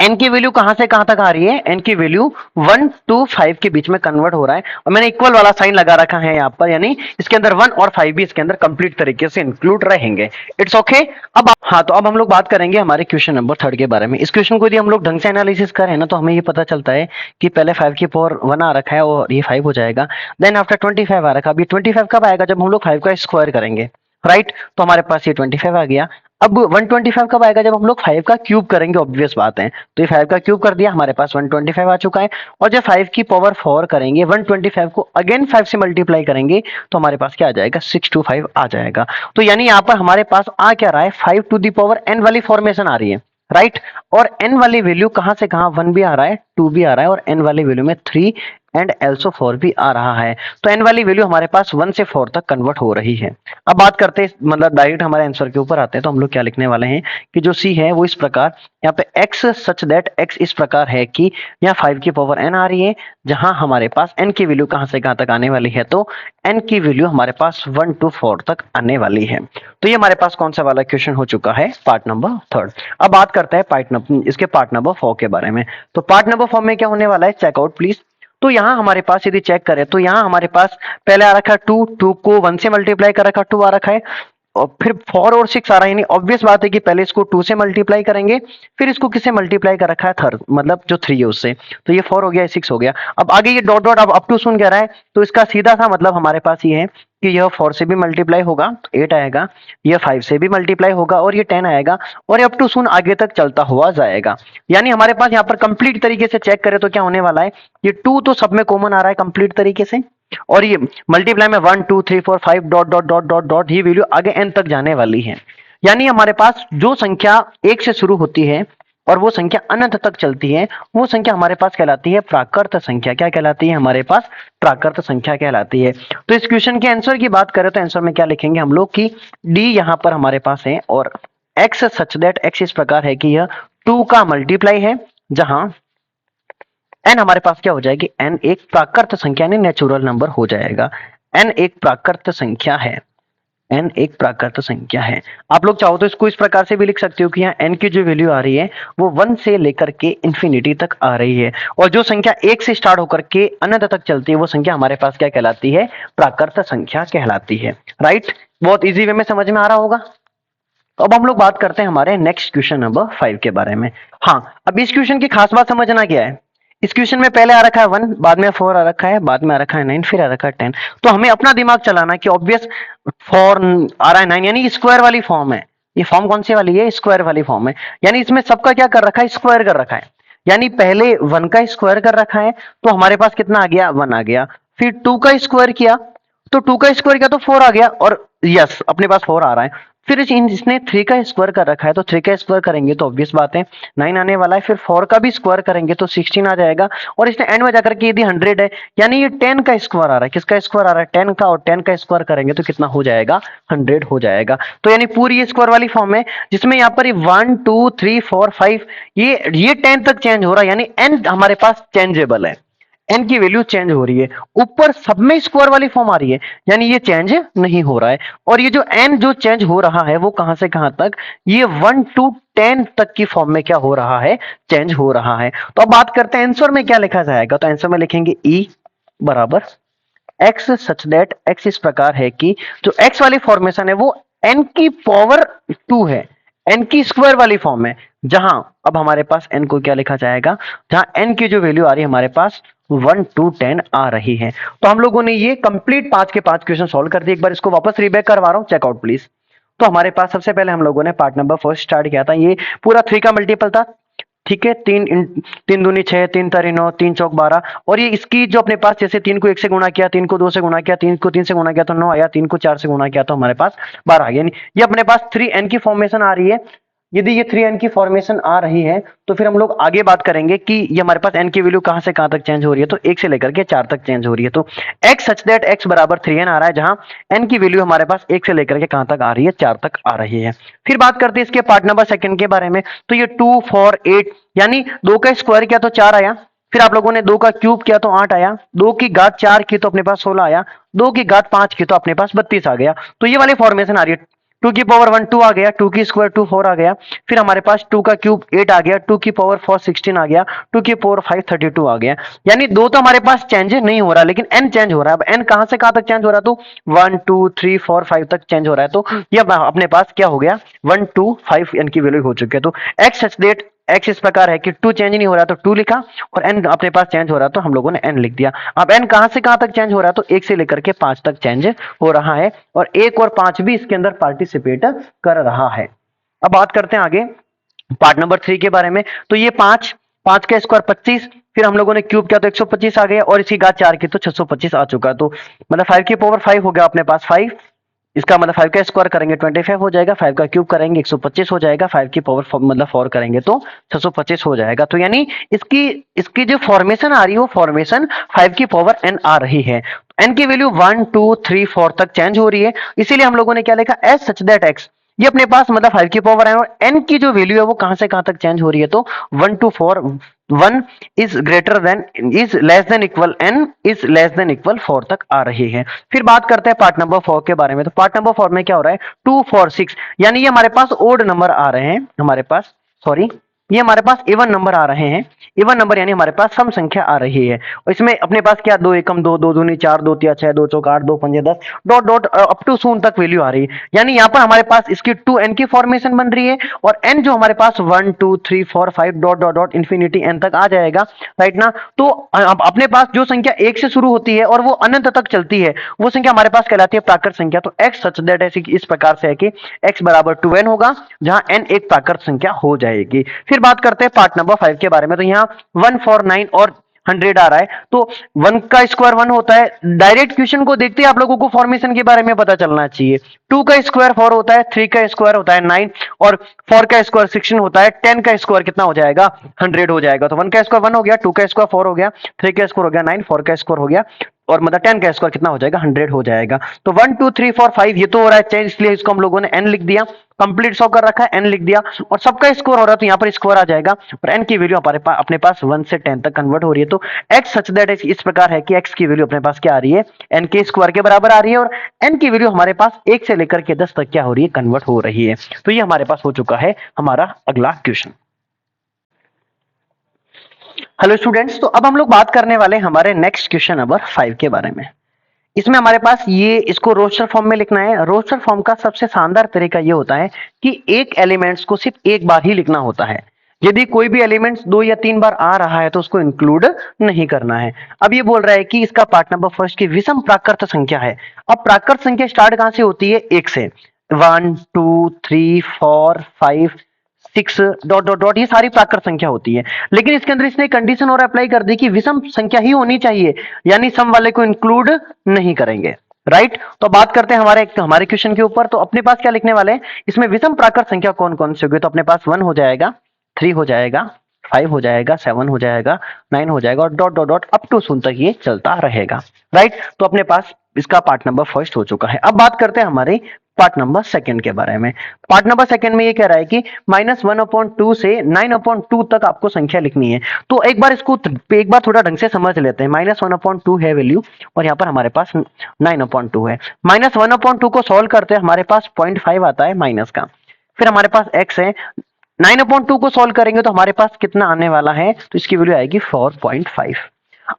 n की वैल्यू कहां से कहां तक आ रही है, n की वैल्यू 1 to 5 के बीच में कन्वर्ट हो रहा है, और मैंने इक्वल वाला साइन लगा रखा है यहाँ पर, यानी इसके अंदर 1 और 5 भी इसके अंदर कंप्लीट तरीके से इंक्लूड रहेंगे। It's okay. अब हाँ, तो अब हम लोग बात करेंगे हमारे क्वेश्चन नंबर 3 के बारे में। इस क्वेश्चन को यदि हम लोग ढंग से एनालिसिस करें ना, तो हमें ये पता चलता है कि पहले 5 की पावर 1 आ रखा है और ये 5 हो जाएगा, देन आफ्टर 25 आ रखा है। अब ये 25 कब आएगा, जब हम लोग 5 का स्क्वायर करेंगे। राइट, तो हमारे पास ये 25 आ गया। अब 125 कब आएगा, जब हम लोग 5 का क्यूब करेंगे, ऑब्वियस बात है। तो ये 5 का क्यूब कर दिया, हमारे पास 125 आ चुका है, और जब 5 की पावर 4 करेंगे, 125 को अगेन 5 से मल्टीप्लाई करेंगे, तो हमारे पास क्या आ जाएगा, 625 आ जाएगा। तो यानी यहाँ पर हमारे पास आ क्या रहा है, 5 टू दी पावर n वाली फॉर्मेशन आ रही है। राइट, और n वाली वैल्यू कहां से कहां, 1 भी आ रहा है, 2 भी आ रहा है, और n वाली वैल्यू में 3 एंड एल्सो 4 भी आ रहा है। तो n वाली वैल्यू हमारे पास 1 से 4 तक कन्वर्ट हो रही है। अब बात करते हैं, मतलब डायरेक्ट हमारे आंसर के ऊपर आते हैं, तो हम लोग क्या लिखने वाले हैं कि जो c है वो इस प्रकार, यहाँ पे x सच दैट x इस प्रकार है कि यहाँ 5 की पावर n आ रही है, जहां हमारे पास n की वैल्यू कहां से कहां तक आने वाली है, तो n की वैल्यू हमारे पास 1 to 4 तक आने वाली है। तो ये हमारे पास कौन सा वाला क्वेश्चन हो चुका है, पार्ट नंबर 3। अब बात करते हैं इसके पार्ट नंबर 4 के बारे में। तो पार्ट नंबर 4 में क्या होने वाला है, चेकआउट प्लीज। तो यहां हमारे पास यदि चेक करें, तो यहां हमारे पास पहले आ रखा है 2, 2 को 1 से मल्टीप्लाई कर रखा, 2 आ रखा है, और फिर 4 और 6 आ रहा है। यानी ऑब्वियस बात है कि पहले इसको 2 से मल्टीप्लाई करेंगे, फिर इसको किससे मल्टीप्लाई कर रखा है, थर्ड मतलब जो 3 है उससे, तो ये 4 हो गया, 6 हो गया। अब आगे ये डॉट डॉट, अब अप टू सुन कह रहा है, तो इसका सीधा सा मतलब हमारे पास ये है कि यह 4 से भी मल्टीप्लाई होगा तो 8 आएगा, यह 5 से भी मल्टीप्लाई होगा और ये 10 आएगा, और ये अप टू सुन आगे तक चलता हुआ जाएगा। यानी हमारे पास यहाँ पर कंप्लीट तरीके से चेक करें तो क्या होने वाला है, ये 2 तो सब में कॉमन आ रहा है कंप्लीट तरीके से, और ये मल्टीप्लाई में 1 2 3 4 5 dot dot dot dot dot ही वैल्यू आगे n तक जाने वाली है। यानी हमारे पास जो संख्या 1 से शुरू होती है और वो संख्या अनंत तक चलती है, वो संख्या हमारे पास कहलाती है प्राकृत संख्या। क्या कहलाती है, हमारे पास प्राकृत संख्या कहलाती है। तो इस क्वेश्चन के आंसर की बात करें तो आंसर में क्या लिखेंगे हम लोग कि डी यहाँ पर हमारे पास है, और x सच दैट x इस प्रकार है कि यह 2 का मल्टीप्लाई है, जहां n हमारे पास क्या हो जाएगी, n एक प्राकृत संख्या यानी नेचुरल नंबर हो जाएगा। n एक प्राकृत संख्या है, n एक प्राकृत संख्या है। आप लोग चाहो तो इसको इस प्रकार से भी लिख सकते हो कि यहाँ n की जो वैल्यू आ रही है वो 1 से लेकर के इंफिनिटी तक आ रही है, और जो संख्या 1 से स्टार्ट होकर के अनंत तक चलती है वो संख्या हमारे पास क्या कहलाती है? प्राकृत संख्या कहलाती है। राइट, बहुत इजी वे में समझ में आ रहा होगा। तो अब हम लोग बात करते हैं हमारे नेक्स्ट क्वेश्चन नंबर 5 के बारे में। हाँ, अब इस क्वेश्चन की खास बात समझना क्या है, इस क्वेश्चन में पहले आ रखा है 1, बाद में 4 आ रखा है, बाद में आ रखा है 9, फिर आ रखा है 10। तो हमें अपना दिमाग चलाना कि ऑब्वियस 4 आ रहा है 9, यानी स्क्वायर वाली फॉर्म है। ये फॉर्म कौन सी वाली है? स्क्वायर वाली फॉर्म है, यानी इसमें सबका क्या कर रखा है? स्क्वायर कर रखा है। यानी पहले 1 का स्क्वायर कर रखा है तो हमारे पास कितना आ गया? 1 आ गया। फिर 2 का स्क्वायर किया तो 2 का स्क्वायर किया तो 4 आ गया, और यस अपने पास 4 आ रहा है। फिर इसने 3 का स्क्वायर कर रखा है तो 3 का स्क्वायर करेंगे तो ऑब्वियस बात है 9 आने वाला है। फिर 4 का भी स्क्वायर करेंगे तो 16 आ जाएगा, और इसने एंड में जाकर के यदि 100 है, यानी ये 10 का स्क्वायर आ रहा है। किसका स्क्वायर आ रहा है? 10 का, और 10 का स्क्वायर करेंगे तो कितना हो जाएगा? 100 हो जाएगा। तो यानी पूरी ये स्क्वायर वाली फॉर्म है जिसमें यहाँ पर 1 2 3 4 5 ये 10 तक चेंज हो रहा है, यानी n हमारे पास चेंजेबल है, n की वैल्यू चेंज हो रही है। ऊपर सब में स्क्वायर वाली फॉर्म आ रही है, यानी ये चेंज नहीं हो रहा है। और ये जो n जो चेंज हो रहा है वो कहां से कहां तक? ये 1 to 10 तक की फॉर्म में क्या हो रहा है? चेंज हो रहा है। तो अब बात करते हैं आंसर में क्या लिखा जाएगा। तो आंसर में लिखेंगे E बराबर x सच दैट x इस प्रकार है कि जो x वाली फॉर्मेशन है वो n की पावर 2 है, n की स्क्वायर वाली फॉर्म है। जहां अब हमारे पास n को क्या लिखा जाएगा? जहां n की जो वैल्यू आ रही है हमारे पास 1 to 10 आ रही है। तो हम लोगों ने ये कंप्लीट 5 के 5 क्वेश्चन सॉल्व कर दिए। एक बार इसको वापस रीबैक करवा रहा हूं, चेकआउट प्लीज। तो हमारे पास सबसे पहले हम लोगों ने पार्ट नंबर फर्स्ट स्टार्ट किया था, ये पूरा 3 का मल्टीपल था। ठीक है, 3 दूनी 6, 3 तारी 9, 3 चौक 12, और ये इसकी जो अपने पास जैसे 3 को 1 से गुणा किया, 3 को 2 से गुणा किया, 3 को 3 से गुणा किया तो 9 आया, 3 को 4 से गुणा किया तो हमारे पास 12 आ गया। ये अपने पास 3n की फॉर्मेशन आ रही है। यदि ये 3n की फॉर्मेशन आ रही है तो फिर हम लोग आगे बात करेंगे कि ये हमारे पास n की वैल्यू कहां से कहां तक चेंज हो रही है। तो 1 से लेकर के 4 तक चेंज हो रही है। तो x सच दैट x बराबर 3n आ रहा है, जहां n की वैल्यू हमारे पास 1 से लेकर के कहां तक आ रही है? 4 तक आ रही है। फिर बात करते हैं इसके पार्ट नंबर सेकंड के बारे में। तो ये 2 4 8, यानी 2 का स्क्वायर किया तो 4 आया। फिर आप लोगों ने 2 का क्यूब किया तो 8 आया, 2 की घात 4 की तो अपने पास 16 आया, 2 की घात 5 की तो अपने पास 32 आ गया। तो ये वाली फॉर्मेशन आ रही है। 2 की पावर 1 2 आ गया, 2 की स्क्वायर 2 4 आ गया। फिर हमारे पास 2 का क्यूब 8 आ गया, 2 की पावर 4 16 आ गया, 2 की पावर 5 32 आ गया। यानी 2 तो हमारे पास चेंज नहीं हो रहा, लेकिन n चेंज हो रहा है। अब n कहां से कहां तक चेंज हो रहा है? तो 1 2 3 4 5 तक चेंज हो रहा है। तो ये अपने पास क्या हो गया? 1 2 5 n की वैल्यू हो चुकी है। तो x सच दैट x इस प्रकार है कि 2 चेंज नहीं हो रहा तो 2 लिखा, और n अपने पास चेंज हो रहा तो हम लोगों ने n लिख दिया। अब n कहां से कहां तक चेंज हो रहा है? तो 1 से लेकर के 5 तक चेंज हो रहा है, और 1 और 5 भी इसके अंदर पार्टिसिपेट कर रहा है। अब बात करते हैं आगे पार्ट नंबर 3 के बारे में। तो ये 5 5 का स्क्वायर 25, फिर हम लोगों ने क्यूब किया तो 125 आ गया, और इसकी घात 4 की तो 625 आ चुका। तो मतलब 5 की पावर 5 हो गया अपने पास 5, इसका मतलब 5 का स्क्वायर करेंगे 25 हो जाएगा, 5 का क्यूब करेंगे 125 हो जाएगा, 5 की पावर मतलब 4 करेंगे तो 625 हो जाएगा। तो यानी इसकी इसकी जो फॉर्मेशन आ रही है वो फॉर्मेशन 5 की पावर n आ रही है। n की वैल्यू 1 2 3 4 तक चेंज हो रही है, इसीलिए हम लोगों ने क्या लिखा? एस सच दैट x, ये अपने पास मतलब 5 की पावर n, और n की जो वैल्यू है वो कहां से कहां तक चेंज हो रही है? तो 1 to 4, 1 is greater than is less than equal n is less than equal 4 तक आ रही है। फिर बात करते हैं पार्ट नंबर 4 के बारे में। तो पार्ट नंबर 4 में क्या हो रहा है? 2 4 6, यानी ये हमारे पास ओड नंबर आ रहे हैं, हमारे पास सॉरी ये हमारे पास इवन नंबर आ रहे हैं। इवन नंबर यानी हमारे पास सम संख्या आ रही है, और इसमें अपने पास क्या? 2 एकम 2, 2 दूनी 4, 2 तिया 6, 2 चौक 8, 2 पंजे 10, डॉट डॉट अप टू शून्य तक वैल्यू आ रही है। यानी यहाँ पर हमारे पास इसकी 2n की फॉर्मेशन बन रही है, और n जो हमारे पास 1 2 3 4 5 dot dot dot infinity n तक आ जाएगा, राइट ना। तो अपने पास जो संख्या 1 से शुरू होती है और वो अनंत तक चलती है वो संख्या हमारे पास कहलाती है प्राकृत संख्या। तो x सच दैट ऐसी इस प्रकार से है कि x बराबर 2n होगा, जहां n एक प्राकृत संख्या हो जाएगी। फिर बात करते हैं पार्ट नंबर 5 के बारे में। तो यहाँ 1 4 9 और 100 आ रहा है, तो 1 का स्क्वायर 1 होता है। डायरेक्ट क्वेश्चन को देखते ही आप लोगों को फॉर्मेशन के बारे में पता चलना चाहिए। 2 का स्क्वायर 4 होता है, 3 का स्क्वायर होता है 9, और 4 का स्क्वायर 16 होता है। 10 का स्क्वायर कितना हो जाएगा? 100 हो जाएगा। तो 1 का स्क्वायर 1 हो गया, 2 का स्क्वायर 4 हो गया, 3 का स्क्वायर हो गया 9, 4 का स्क्वायर हो गया और मतलब 10 का स्क्वायर कितना हो जाएगा 100 हो जाएगा। तो 1 2 3 4 5 ये तो हो रहा है चेंज, इसलिए इसको हम लोगों ने n लिख दिया, कंप्लीट 100 कर रखा है n लिख दिया, और सबका स्कोर हो रहा है तो यहाँ पर स्कोर आ जाएगा, और n की वैल्यू हमारे पास अपने पास 1 से 10 तक कन्वर्ट हो रही है। तो x सच दैट इस प्रकार है कि x की वैल्यू अपने पास क्या आ रही है, n के स्क्वायर के बराबर आ रही है, और n की वैल्यू हमारे पास 1 से लेकर के 10 तक क्या हो रही है, कन्वर्ट हो रही है। तो ये हमारे पास हो चुका है हमारा अगला क्वेश्चन। हेलो स्टूडेंट्स, तो अब हम लोग बात करने वाले हैं हमारे नेक्स्ट क्वेश्चन नंबर 5 के बारे में। इसमें हमारे पास ये इसको रोस्टर फॉर्म में लिखना है। रोस्टर फॉर्म का सबसे शानदार तरीका ये होता है कि एक एलिमेंट्स को सिर्फ एक बार ही लिखना होता है। यदि कोई भी एलिमेंट्स 2 या 3 बार आ रहा है तो उसको इंक्लूड नहीं करना है। अब ये बोल रहा है कि इसका पार्ट नंबर फर्स्ट की विषम प्राकृत संख्या है। अब प्राकृत संख्या स्टार्ट कहां से होती है, 1 से। 1 2 3 4 5 6 डॉट डॉट डॉट, ये सारी प्राकृत संख्या होती है। लेकिन इसके अंदर इसने कंडीशन और अप्लाई कर दी कि विषम संख्या ही होनी चाहिए, यानी सम वाले को इंक्लूड नहीं करेंगे। राइट, तो बात करते हैं हमारे क्वेश्चन के ऊपर। तो अपने पास क्या लिखने वाले हैं, इसमें विषम प्राकृत संख्या कौन कौन सी होगी। तो अपने पास 1 हो जाएगा, 3 हो जाएगा, 5 हो जाएगा, 7 हो जाएगा, 9 हो जाएगा, और dot dot dot up to शून्य तक ये चलता रहेगा। राइट, तो अपने पास इसका पार्ट नंबर फर्स्ट हो चुका है। अब बात करते हैं हमारे पार्ट नंबर सेकंड के बारे में। पार्ट नंबर सेकंड में ये कह रहा है कि -1/2 से 9/2 तक आपको संख्या लिखनी है। तो एक बार इसको एक बार थोड़ा ढंग से समझ लेते हैं। -1/2 है वैल्यू, और यहाँ पर हमारे पास 9/2 है। -1/2 को सॉल्व करते हैं, हमारे पास 0.5 आता है माइनस का। फिर हमारे पास x है, 9/2 को सॉल्व करेंगे तो हमारे पास कितना आने वाला है, तो इसकी वैल्यू आएगी 4.5।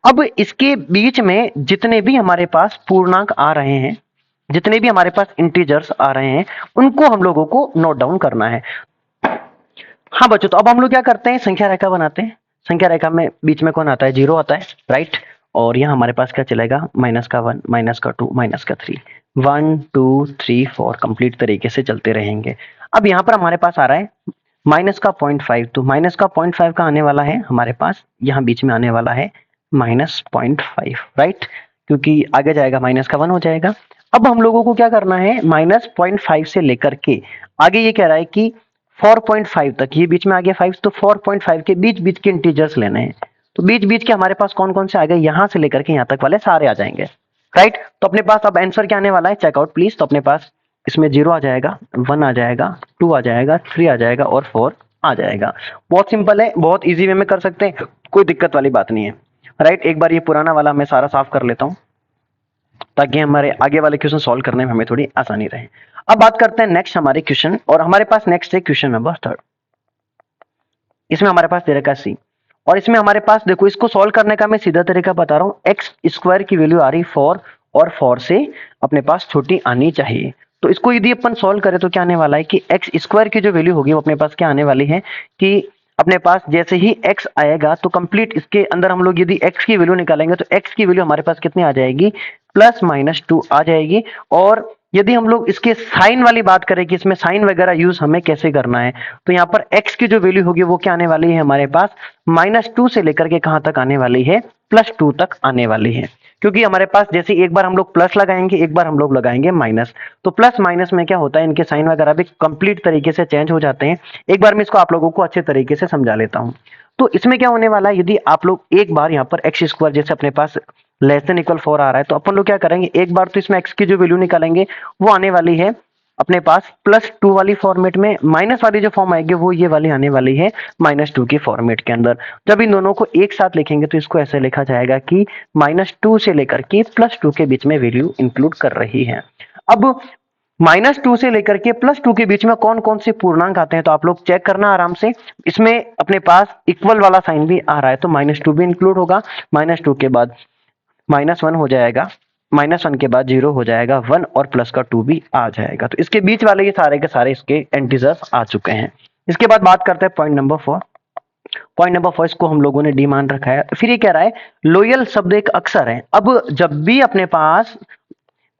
अब इसके बीच में जितने भी हमारे पास पूर्णांक आ रहे हैं, जितने भी हमारे पास इंटीजर्स आ रहे हैं, उनको हम लोगों को नोट डाउन करना है। हाँ बच्चों, तो अब हम लोग क्या करते हैं, संख्या रेखा बनाते हैं। संख्या रेखा में बीच में कौन आता है, 0 आता है। राइट, और यहाँ हमारे पास क्या चलेगा, -1, -2, -3, 1 2 3 4 कंप्लीट तरीके से चलते रहेंगे। अब यहाँ पर हमारे पास आ रहा है -0.5, तो -0.5 का आने वाला है हमारे पास, यहाँ बीच में आने वाला है -0.5। राइट, क्योंकि आगे जाएगा -1 हो जाएगा। अब हम लोगों को क्या करना है, -0.5 से लेकर के आगे ये कह रहा है कि 4.5 तक, ये बीच में आ गया 5, तो 4.5 के बीच बीच के इंटीजर्स लेने हैं। तो बीच बीच के हमारे पास कौन कौन से आ गए, यहां से लेकर के यहां तक वाले सारे आ जाएंगे। राइट, तो अपने पास अब आंसर क्या आने वाला है, चेकआउट प्लीज। तो अपने पास इसमें 0 आ जाएगा, 1 आ जाएगा, 2 आ जाएगा, 3 आ जाएगा, और 4 आ जाएगा। बहुत सिंपल है, बहुत इजी वे में कर सकते हैं, कोई दिक्कत वाली बात नहीं है। राइट, एक बार ये पुराना वाला मैं सारा साफ कर लेता हूं, ताकि हमारे आगे वाले क्वेश्चन सॉल्व करने में हमें थोड़ी आसानी रहे। अब बात करते हैं नेक्स्ट हमारे क्वेश्चन, और हमारे पास नेक्स्ट है क्वेश्चन नंबर 3। इसमें हमारे पास दे रखा है सी, और इसमें हमारे पास देखो, इसको सॉल्व करने का मैं सीधा तरीका बता रहा हूं। एक्स स्क्वायर की वैल्यू आ रही 4, और 4 से अपने पास छोटी आनी चाहिए। तो इसको यदि अपन सॉल्व करें तो क्या आने वाला है कि एक्स स्क्वायर की जो वैल्यू होगी वो अपने पास क्या आने वाली है कि अपने पास जैसे ही x आएगा तो कंप्लीट इसके अंदर हम लोग यदि x की वैल्यू निकालेंगे तो x की वैल्यू हमारे पास कितनी आ जाएगी, +-2 आ जाएगी। और यदि हम लोग इसके साइन वाली बात करें कि इसमें साइन वगैरह यूज हमें कैसे करना है, तो यहाँ पर x की जो वैल्यू होगी वो क्या आने वाली है हमारे पास, -2 से लेकर के कहां तक आने वाली है, +2 तक आने वाली है। क्योंकि हमारे पास जैसे एक बार हम लोग प्लस लगाएंगे, एक बार हम लोग लगाएंगे माइनस, तो प्लस माइनस में क्या होता है, इनके साइन वगैरह भी कंप्लीट तरीके से चेंज हो जाते हैं। एक बार मैं इसको आप लोगों को अच्छे तरीके से समझा लेता हूं। तो इसमें क्या होने वाला है, यदि आप लोग एक बार यहाँ पर एक्स स्क्वायर जैसे अपने पास <4 आ रहा है, तो अपन लोग क्या करेंगे, एक बार तो इसमें एक्स की जो वैल्यू निकालेंगे वो आने वाली है अपने पास +2 वाली फॉर्मेट में, माइनस वाली जो फॉर्म आएगी वो ये वाली आने वाली है -2 की फॉर्मेट के अंदर। जब इन दोनों को एक साथ लिखेंगे तो इसको ऐसे लिखा जाएगा कि -2 से लेकर के +2 के बीच में वैल्यू इंक्लूड कर रही है। अब -2 से लेकर के +2 के बीच में कौन कौन से पूर्णांक आते हैं, तो आप लोग चेक करना आराम से। इसमें अपने पास इक्वल वाला साइन भी आ रहा है, तो -2 भी इंक्लूड होगा। -2 के बाद -1 हो जाएगा, -1 के बाद 0 हो जाएगा, 1 और प्लस का 2 भी आ जाएगा। तो इसके बीच वाले ये सारे के सारे इसके एंटीजर्स आ चुके हैं। इसके बाद बात करते हैं पॉइंट नंबर 4। पॉइंट नंबर 4 को हम लोगों ने डी मान रखा है। फिर ये कह रहा है लोयल शब्द एक अक्षर है। अब जब भी अपने पास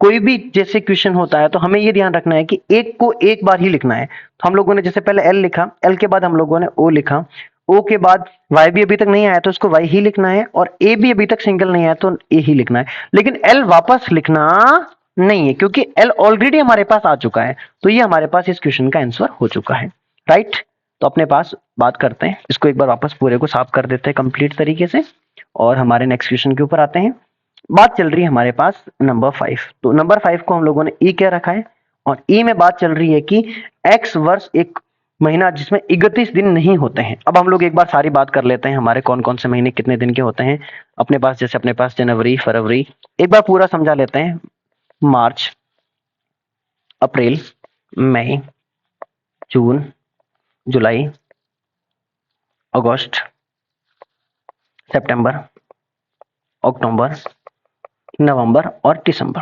कोई भी जैसे क्वेश्चन होता है तो हमें ये ध्यान रखना है कि एक को एक बार ही लिखना है। तो हम लोगों ने जैसे पहले एल लिखा, एल के बाद हम लोगों ने ओ लिखा, ओ के बाद वाई भी अभी तक नहीं आया तो इसको वाई ही लिखना है, और ए भी अभी तक सिंगल नहीं आया तो ए ही लिखना है। लेकिन एल वापस लिखना नहीं है, क्योंकि एल ऑलरेडी हमारे पास आ चुका है। तो ये हमारे पास इस क्वेश्चन का आंसर हो चुका है। राइट, तो अपने पास बात करते हैं, इसको एक बार वापस पूरे को साफ कर देते हैं कंप्लीट तरीके से, और हमारे नेक्स्ट क्वेश्चन के ऊपर आते हैं। बात चल रही है हमारे पास नंबर 5, तो नंबर 5 को हम लोगों ने ई क्या रखा है, और ई में बात चल रही है कि एक्स वर्ष एक महीना जिसमें 31 दिन नहीं होते हैं। अब हम लोग एक बार सारी बात कर लेते हैं हमारे कौन कौन से महीने कितने दिन के होते हैं अपने पास। जैसे अपने पास जनवरी, फरवरी, एक बार पूरा समझा लेते हैं। मार्च, अप्रैल, मई, जून, जुलाई, अगस्त, सितंबर, अक्टूबर, नवंबर और दिसंबर,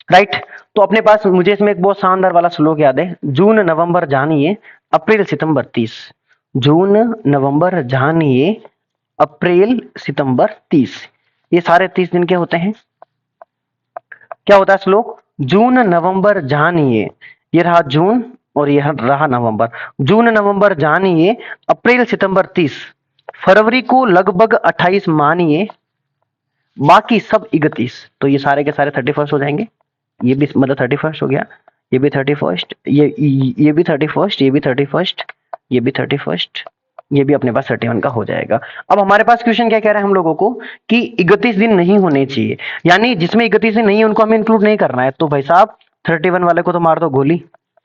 राइट। तो अपने पास मुझे इसमें एक बहुत शानदार वाला श्लोक याद है, जून नवंबर जानिए, अप्रैल सितंबर 30। जून नवंबर जानिए, अप्रैल सितंबर 30, ये सारे 30 दिन के होते हैं। क्या होता है श्लोक, जून नवंबर जानिए, ये रहा जून और यह रहा नवंबर। जून नवंबर जानिए, अप्रैल सितंबर 30, फरवरी को लगभग 28 मानिए, बाकी सब 31। तो ये सारे के सारे 31 हो जाएंगे। ये भी मतलब 31 हो गया, ये भी 31, ये भी 31, ये भी 31, ये भी 31, ये भी अपने पास 31 का हो जाएगा। अब हमारे पास क्वेश्चन क्या कह रहा है हम लोगों को कि 31 दिन नहीं होने चाहिए, यानी जिसमें 31 दिन नहीं है उनको हमें इंक्लूड नहीं करना है। तो भाई साहब 31 वाले को तो मार दो गोली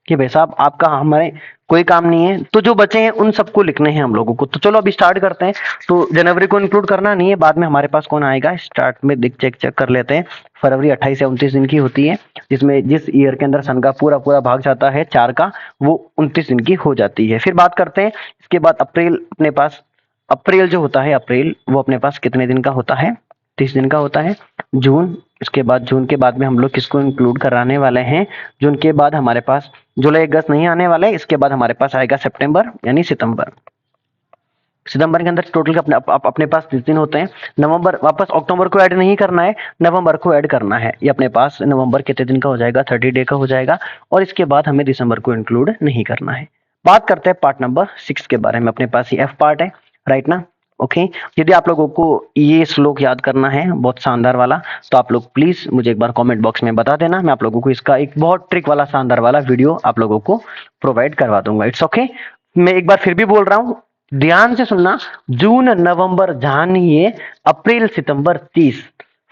कि भाई साहब आपका हमारे कोई काम नहीं है। तो जो बचे हैं उन सबको लिखने हैं हम लोगों को। तो चलो अभी स्टार्ट करते हैं। तो जनवरी को इंक्लूड करना नहीं है, बाद में हमारे पास कौन आएगा, स्टार्ट में चेक कर लेते हैं। फरवरी 28 या 29 दिन की होती है, जिसमें जिस ईयर के अंदर सन का पूरा पूरा भाग जाता है 4 का, वो 29 दिन की हो जाती है। फिर बात करते हैं इसके बाद अप्रैल। अपने पास अप्रैल जो होता है, अप्रैल वो अपने पास कितने दिन का होता है, 30 दिन का होता है। जून, इसके बाद जून के बाद में हम लोग किसको इंक्लूड कराने वाले हैं, जून के बाद हमारे पास जुलाई अगस्त नहीं आने वाले। इसके बाद हमारे पास आएगा सितंबर यानी सितंबर। सितंबर के अंदर टोटल अपने पास 30 दिन होते हैं। नवंबर, वापस अक्टूबर को ऐड नहीं करना है, नवंबर को ऐड करना है। ये अपने पास नवंबर कितने दिन का हो जाएगा, 30 डे का हो जाएगा। और इसके बाद हमें दिसंबर को इंक्लूड नहीं करना है। बात करते हैं पार्ट नंबर 6 के बारे में। अपने पास ये एफ पार्ट है, राइट ना, ओके। यदि आप लोगों को ये श्लोक याद करना है बहुत शानदार वाला, तो आप लोग प्लीज मुझे एक बार कमेंट बॉक्स में बता देना। मैं आप लोगों को इसका एक बहुत ट्रिक वाला शानदार वाला वीडियो आप लोगों को प्रोवाइड करवा दूंगा। It's okay. मैं एक बार फिर भी बोल रहा हूं, ध्यान से सुनना। जून नवंबर जानिए, अप्रैल सितंबर 30,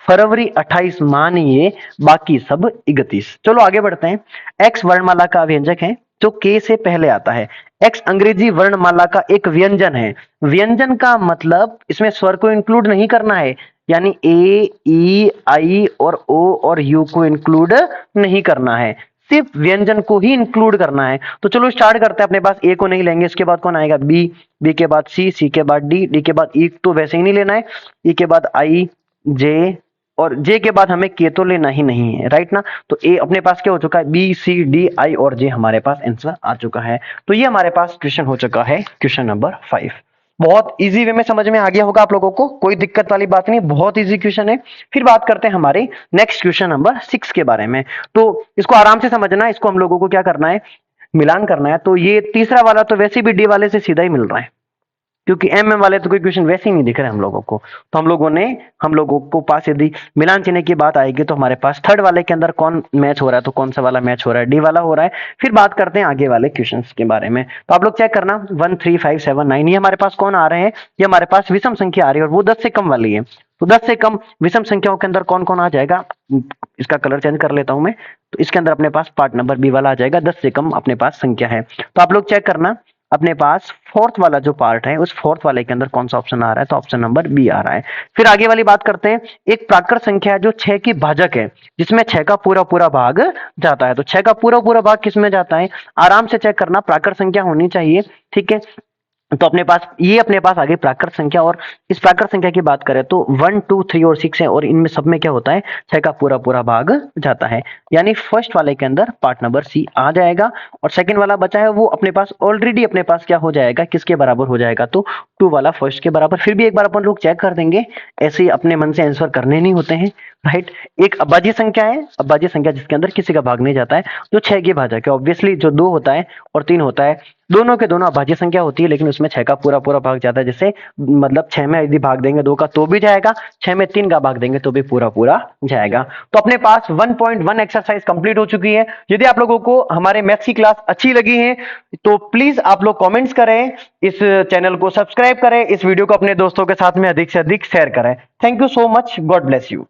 फरवरी 28 मानिए, बाकी सब 31। चलो आगे बढ़ते हैं। एक्स वर्णमाला का व्यंजक है जो के से पहले आता है। एक्स अंग्रेजी वर्णमाला का एक व्यंजन है। व्यंजन का मतलब इसमें स्वर को इंक्लूड नहीं करना है, यानी ए, ई, आई और ओ और यू को इंक्लूड नहीं करना है, सिर्फ व्यंजन को ही इंक्लूड करना है। तो चलो स्टार्ट करते हैं। अपने पास ए को नहीं लेंगे, इसके बाद कौन आएगा, बी, बी के बाद सी, सी के बाद डी, डी के बाद ई तो वैसे ही नहीं लेना है, ई के बाद आई, जे, और जे के बाद हमें के तो लेना ही नहीं है, राइट ना। तो ए अपने पास क्या हो चुका है, बी, सी, डी, आई और जे हमारे पास आंसर आ चुका है। तो ये हमारे पास क्वेश्चन हो चुका है, क्वेश्चन नंबर 5। बहुत इजी वे में समझ में आ गया होगा आप लोगों को, कोई दिक्कत वाली बात नहीं, बहुत इजी क्वेश्चन है। फिर बात करते हैं हमारे नेक्स्ट क्वेश्चन नंबर 6 के बारे में। तो इसको आराम से समझना, इसको हम लोगों को क्या करना है, मिलान करना है। तो ये तीसरा वाला तो वैसे भी डी वाले से सीधा ही मिल रहा है, क्योंकि एम वाले तो कोई क्वेश्चन वैसे ही नहीं दिख रहे हम लोगों को। तो हम लोगों को पास यदि मिलान चिन्ह की बात आएगी तो हमारे पास थर्ड वाले के अंदर कौन मैच हो रहा है, तो कौन सा वाला मैच हो रहा है, डी वाला हो रहा है। फिर बात करते हैं आगे वाले क्वेश्चंस के बारे में। तो आप लोग चेक करना 1 3 5 7 9 ये हमारे पास कौन आ रहे हैं, ये हमारे पास विषम संख्या आ रही है और वो 10 से कम वाली है। तो 10 से कम विषम संख्याओं के अंदर कौन कौन आ जाएगा, इसका कलर चेंज कर लेता हूं मैं। तो इसके अंदर अपने पास पार्ट नंबर बी वाला आ जाएगा, 10 से कम अपने पास संख्या है। तो आप लोग चेक करना अपने पास फोर्थ वाला जो पार्ट है, उस फोर्थ वाले के अंदर कौन सा ऑप्शन आ रहा है, तो ऑप्शन नंबर बी आ रहा है। फिर आगे वाली बात करते हैं, एक प्राकृत संख्या है जो 6 की भाजक है, जिसमें 6 का पूरा पूरा भाग जाता है। तो 6 का पूरा पूरा भाग किस में जाता है, आराम से चेक करना, प्राकृत संख्या होनी चाहिए, ठीक है। तो अपने पास ये अपने पास आ गई प्राकृत संख्या। और इस प्राकृत संख्या की बात करें तो 1 2 3 और 6 है, और इनमें सब में क्या होता है, 6 का पूरा पूरा भाग जाता है, यानी फर्स्ट वाले के अंदर पार्ट नंबर सी आ जाएगा। और सेकंड वाला बचा है वो अपने पास ऑलरेडी अपने पास क्या हो जाएगा, किसके बराबर हो जाएगा, तो 2 वाला फर्स्ट के बराबर। फिर भी एक बार अपन लोग चेक कर देंगे, ऐसे ही अपने मन से आंसर करने नहीं होते हैं, राइट। एक अभाज्य संख्या है, अभाज्य संख्या जिसके अंदर किसी का भाग नहीं जाता है, जो 6 की भाजक है। ऑब्वियसली जो 2 होता है और 3 होता है, दोनों के दोनों अभाज्य संख्या होती है, लेकिन उसमें 6 का पूरा पूरा भाग जाता है। जैसे मतलब 6 में यदि भाग देंगे 2 का तो भी जाएगा, 6 में 3 का भाग देंगे तो भी पूरा पूरा जाएगा। तो अपने पास 1.1 एक्सरसाइज कंप्लीट हो चुकी है। यदि आप लोगों को हमारे मैथ्स की क्लास अच्छी लगी है तो प्लीज आप लोग कमेंट्स करें, इस चैनल को सब्सक्राइब करें, इस वीडियो को अपने दोस्तों के साथ में अधिक से अधिक शेयर करें। Thank you so much, God bless you.